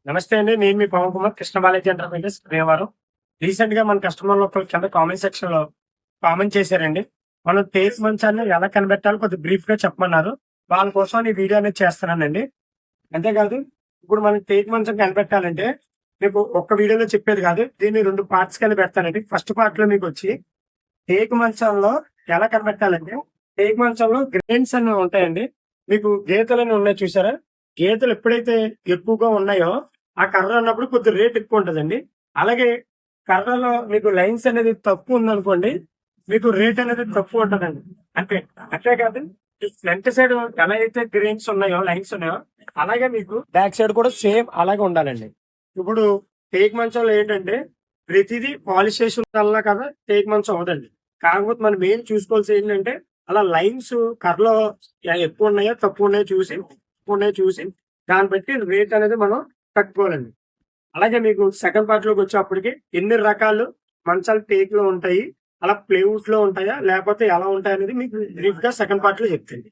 నమస్తే అండి. నేను మీ పవన్ కుమార్ కృష్ణ బాలాజీ ఎంటర్ప్రైజెస్ భీమవరం. రీసెంట్ గా మన కస్టమర్లు ఒకరు కింద కామెంట్ సెక్షన్ లో కామెంట్ చేశారండి. మనం టేక్ మంచాన్ని ఎలా కనిపెట్టాలో కొద్దిగా బ్రీఫ్ గా చెప్పమన్నారు. వాళ్ళ కోసం ఈ వీడియో అనేది చేస్తున్నానండి. అంతేకాదు ఇప్పుడు మనం టేక్ మంచం కనిపెట్టాలంటే మీకు ఒక్క వీడియోలో చెప్పేది కాదు. దీన్ని 2 పార్ట్స్ కింద పెడతానండి. ఫస్ట్ పార్ట్ లో మీకు వచ్చి టేక్ మంచంలో ఎలా కనిపెట్టాలంటే టేక్ మంచంలో గ్రెయిన్స్ అనేవి ఉంటాయండి. మీకు గీతలని ఉన్నాయి చూసారా? గీతలు ఎప్పుడైతే ఎక్కువగా ఉన్నాయో ఆ కర్ర అన్నప్పుడు కొద్దిగా రేట్ ఎక్కువ ఉంటదండి. అలాగే కర్రలో మీకు లైన్స్ అనేది తక్కువ ఉందనుకోండి, మీకు రేట్ అనేది తక్కువ ఉంటదండి. అంతే. అంతే కాదు ఈ ఫ్రంట్ సైడ్ ఎలా అయితే గ్రెయిన్స్ ఉన్నాయో, లైన్స్ ఉన్నాయో అలాగే మీకు బ్యాక్ సైడ్ కూడా సేమ్ అలాగే ఉండాలండి. ఇప్పుడు టేక్ మంచంలో ఏంటంటే ప్రతిదీ పాలిష్ చేసి ఉండాలన్నా కదా టేక్ మంచం అవ్వదండి. కాకపోతే మనం మెయిన్ చూసుకోవాల్సింది ఏంటంటే అలా లైన్స్ కర్రలో ఎక్కువ ఉన్నాయో, తక్కువ ఉన్నాయో చూసి దాన్ని బట్టి రేట్ అనేది మనం కట్టుకోవాలండి. అలాగే మీకు సెకండ్ పార్ట్ లోకి వచ్చేప్పటికి ఎన్ని రకాలు మంచాలు టేక్ లో ఉంటాయి, అలా ప్లేవుడ్ లో ఉంటాయా లేకపోతే ఎలా ఉంటాయి అనేది మీకు బ్రీఫ్ గా సెకండ్ పార్ట్ లో చెప్తాను.